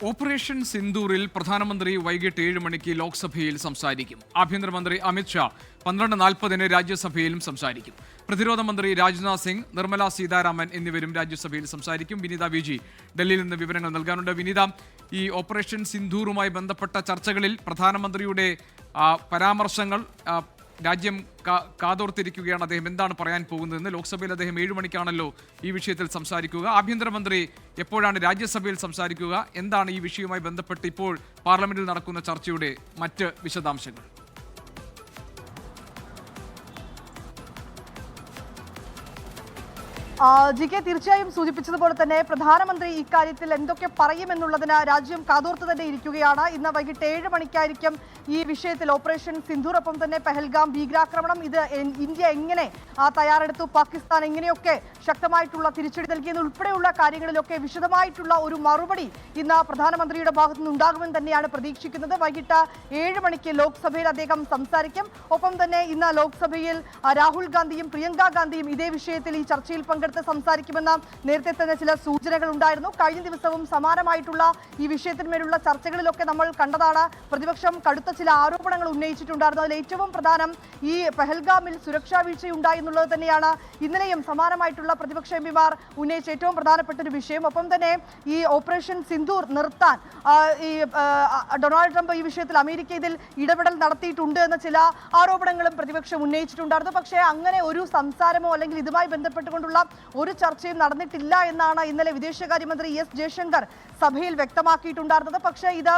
Operation സിന്ദൂറിൽ പ്രധാനമന്ത്രി വൈകിട്ട് 7 മണിക്ക് ലോക്സഭയിൽ സംസാരിക്കും. ആഭ്യന്തരമന്ത്രി അമിത് ഷാ 12:40 രാജ്യസഭയിലും സംസാരിക്കും. പ്രതിരോധ മന്ത്രി രാജ്നാഥ് സിംഗ്, നിർമ്മല സീതാരാമൻ എന്നിവരും രാജ്യസഭയിൽ സംസാരിക്കും. വിനീത വിജി ഡൽഹിയിൽ നിന്ന് വിവരങ്ങൾ നൽകാനുണ്ട്. വിനീത, ഈ ഓപ്പറേഷൻ സിന്ദൂറുമായി ബന്ധപ്പെട്ട ചർച്ചകളിൽ പ്രധാനമന്ത്രിയുടെ പരാമർശങ്ങൾ രാജ്യം കാതോർത്തിരിക്കുകയാണ്. അദ്ദേഹം എന്താണ് പറയാൻ പോകുന്നതെന്ന്. ലോക്സഭയിൽ അദ്ദേഹം 7 മണിക്കാണല്ലോ ഈ വിഷയത്തിൽ സംസാരിക്കുക. ആഭ്യന്തരമന്ത്രി എപ്പോഴാണ് രാജ്യസഭയിൽ സംസാരിക്കുക? എന്താണ് ഈ വിഷയവുമായി ബന്ധപ്പെട്ട് ഇപ്പോൾ പാർലമെന്റിൽ നടക്കുന്ന ചർച്ചയുടെ മറ്റ് വിശദാംശങ്ങൾ? ജി.കെ. തീർച്ചയായും സൂചിപ്പിച്ചതുപോലെ തന്നെ പ്രധാനമന്ത്രി ഇക്കാര്യത്തിൽ എന്തൊക്കെ പറയുമെന്നുള്ളതിന് രാജ്യം കാതോർത്ത് തന്നെ ഇരിക്കുകയാണ്. ഇന്ന് വൈകിട്ട് 7 മണിക്കായിരിക്കും ഈ വിഷയത്തിൽ ഓപ്പറേഷൻ സിന്ദൂർ, ഒപ്പം തന്നെ പെഹൽഗാം ഭീകരാക്രമണം, ഇത് ഇന്ത്യ എങ്ങനെ തയ്യാറെടുത്തു, പാകിസ്ഥാൻ എങ്ങനെയൊക്കെ ശക്തമായിട്ടുള്ള തിരിച്ചടി നൽകിയെന്ന് ഉൾപ്പെടെയുള്ള കാര്യങ്ങളിലൊക്കെ വിശദമായിട്ടുള്ള ഒരു മറുപടി ഇന്ന് പ്രധാനമന്ത്രിയുടെ ഭാഗത്തു നിന്നുണ്ടാകുമെന്ന് തന്നെയാണ് പ്രതീക്ഷിക്കുന്നത്. വൈകിട്ട് 7 മണിക്ക് ലോക്സഭയിൽ അദ്ദേഹം സംസാരിക്കും. ഒപ്പം തന്നെ ഇന്ന് ലോക്സഭയിൽ രാഹുൽ ഗാന്ധിയും പ്രിയങ്ക ഗാന്ധിയും ഇതേ വിഷയത്തിൽ ഈ ചർച്ചയിൽ സംസാരിക്കുമെന്ന നേരത്തെ തന്നെ ചില സൂചനകൾ ഉണ്ടായിരുന്നു. കഴിഞ്ഞ ദിവസവും സമാനമായിട്ടുള്ള ഈ വിഷയത്തിന്മേലുള്ള ചർച്ചകളിലൊക്കെ നമ്മൾ കണ്ടതാണ്. പ്രതിപക്ഷം കടുത്ത ചില ആരോപണങ്ങൾ ഉന്നയിച്ചിട്ടുണ്ടായിരുന്നു. അതിൽ ഏറ്റവും പ്രധാനം ഈ പെഹൽഗാമിൽ സുരക്ഷാ വീഴ്ചയുണ്ടായി എന്നുള്ളത് തന്നെയാണ്. ഇന്നലെയും സമാനമായിട്ടുള്ള പ്രതിപക്ഷ എംപിമാർ ഉന്നയിച്ച ഏറ്റവും പ്രധാനപ്പെട്ട ഒരു വിഷയം. ഒപ്പം തന്നെ ഈ ഓപ്പറേഷൻ സിന്ദൂർ നിർത്താൻ ഈ ഡൊണാൾഡ് ട്രംപ് ഈ വിഷയത്തിൽ അമേരിക്ക ഇതിൽ ഇടപെടൽ നടത്തിയിട്ടുണ്ട് എന്ന ചില ആരോപണങ്ങളും പ്രതിപക്ഷം ഉന്നയിച്ചിട്ടുണ്ടായിരുന്നു. പക്ഷേ അങ്ങനെ ഒരു സംസാരമോ അല്ലെങ്കിൽ ഇതുമായി ബന്ധപ്പെട്ടുകൊണ്ടുള്ള ഒരു ചർച്ചയും നടന്നിട്ടില്ല എന്നാണ് ഇന്നലെ വിദേശകാര്യമന്ത്രി എസ് ജയശങ്കർ സഭയിൽ വ്യക്തമാക്കിയിട്ടുണ്ടായിരുന്നത്. പക്ഷേ ഇത്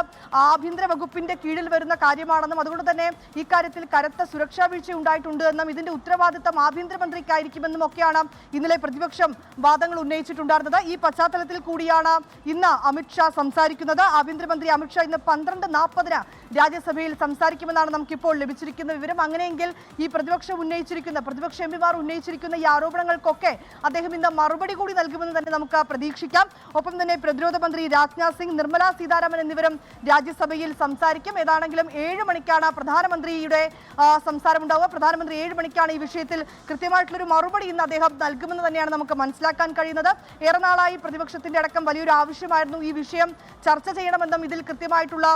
ആഭ്യന്തര വകുപ്പിന്റെ കീഴിൽ വരുന്ന കാര്യമാണെന്നും അതുകൊണ്ട് തന്നെ ഇക്കാര്യത്തിൽ കനത്ത സുരക്ഷാ വീഴ്ച ഉണ്ടായിട്ടുണ്ട് എന്നും ഇതിന്റെ ഉത്തരവാദിത്തം ആഭ്യന്തരമന്ത്രിക്കായിരിക്കുമെന്നും ഒക്കെയാണ് ഇന്നലെ പ്രതിപക്ഷം വാദങ്ങൾ ഉന്നയിച്ചിട്ടുണ്ടായിരുന്നത്. ഈ പശ്ചാത്തലത്തിൽ കൂടിയാണ് ഇന്ന് അമിത് ഷാ സംസാരിക്കുന്നത്. ആഭ്യന്തരമന്ത്രി അമിത് ഷാ ഇന്ന് 12:40 രാജ്യസഭയിൽ സംസാരിക്കുമെന്നാണ് നമുക്കിപ്പോൾ ലഭിച്ചിരിക്കുന്ന വിവരം. അങ്ങനെയെങ്കിൽ ഈ പ്രതിപക്ഷ എംപിമാർ ഉന്നയിച്ചിരിക്കുന്ന ഈ ആരോപണങ്ങൾക്കൊക്കെ അദ്ദേഹം ഇന്ന് മറുപടി കൂടി നൽകുമെന്ന് തന്നെ നമുക്ക് പ്രതീക്ഷിക്കാം. ഒപ്പം തന്നെ പ്രതിരോധ മന്ത്രി രാജ്നാഥ് സിംഗ്, നിർമ്മല സീതാരാമൻ എന്നിവരും രാജ്യസഭയിൽ സംസാരിക്കും. ഏതാണെങ്കിലും 7 മണിക്കാണ് പ്രധാനമന്ത്രിയുടെ സംസാരം ഉണ്ടാവുക. പ്രധാനമന്ത്രി 7 മണിക്കാണ് ഈ വിഷയത്തിൽ കൃത്യമായിട്ടുള്ളൊരു മറുപടി ഇന്ന് അദ്ദേഹം നൽകുമെന്ന് തന്നെയാണ് നമുക്ക് മനസ്സിലാക്കാൻ കഴിയുന്നത്. ഏറെ നാളായി പ്രതിപക്ഷത്തിന്റെ അടക്കം വലിയൊരു ആവശ്യമായിരുന്നു ഈ വിഷയം ചർച്ച ചെയ്യണമെന്നും ഇതിൽ കൃത്യമായിട്ടുള്ള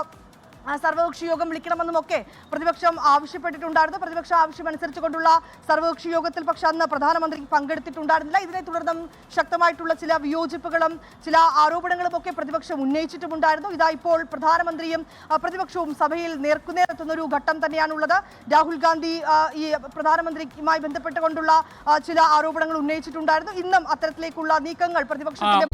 സർവകക്ഷി യോഗം വിളിക്കണമെന്നും ഒക്കെ പ്രതിപക്ഷം ആവശ്യപ്പെട്ടിട്ടുണ്ടായിരുന്നു. പ്രതിപക്ഷ ആവശ്യമനുസരിച്ച് കൊണ്ടുള്ള സർവകക്ഷി യോഗത്തിൽ പക്ഷേ അന്ന് പ്രധാനമന്ത്രി പങ്കെടുത്തിട്ടുണ്ടായിരുന്നില്ല. ഇതിനെ തുടർന്നും ശക്തമായിട്ടുള്ള ചില വിയോജിപ്പുകളും ചില ആരോപണങ്ങളും ഒക്കെ പ്രതിപക്ഷം ഉന്നയിച്ചിട്ടുമുണ്ടായിരുന്നു. ഇതാ ഇപ്പോൾ പ്രധാനമന്ത്രിയും പ്രതിപക്ഷവും സഭയിൽ നേർക്കുനേർ എത്തുന്ന ഒരു ഘട്ടം തന്നെയാണുള്ളത്. രാഹുൽ ഗാന്ധി ഈ പ്രധാനമന്ത്രിയുമായി ബന്ധപ്പെട്ടുകൊണ്ടുള്ള ചില ആരോപണങ്ങൾ ഉന്നയിച്ചിട്ടുണ്ടായിരുന്നു. ഇന്നും അത്തരത്തിലേക്കുള്ള നീക്കങ്ങൾ പ്രതിപക്ഷത്തിന്റെ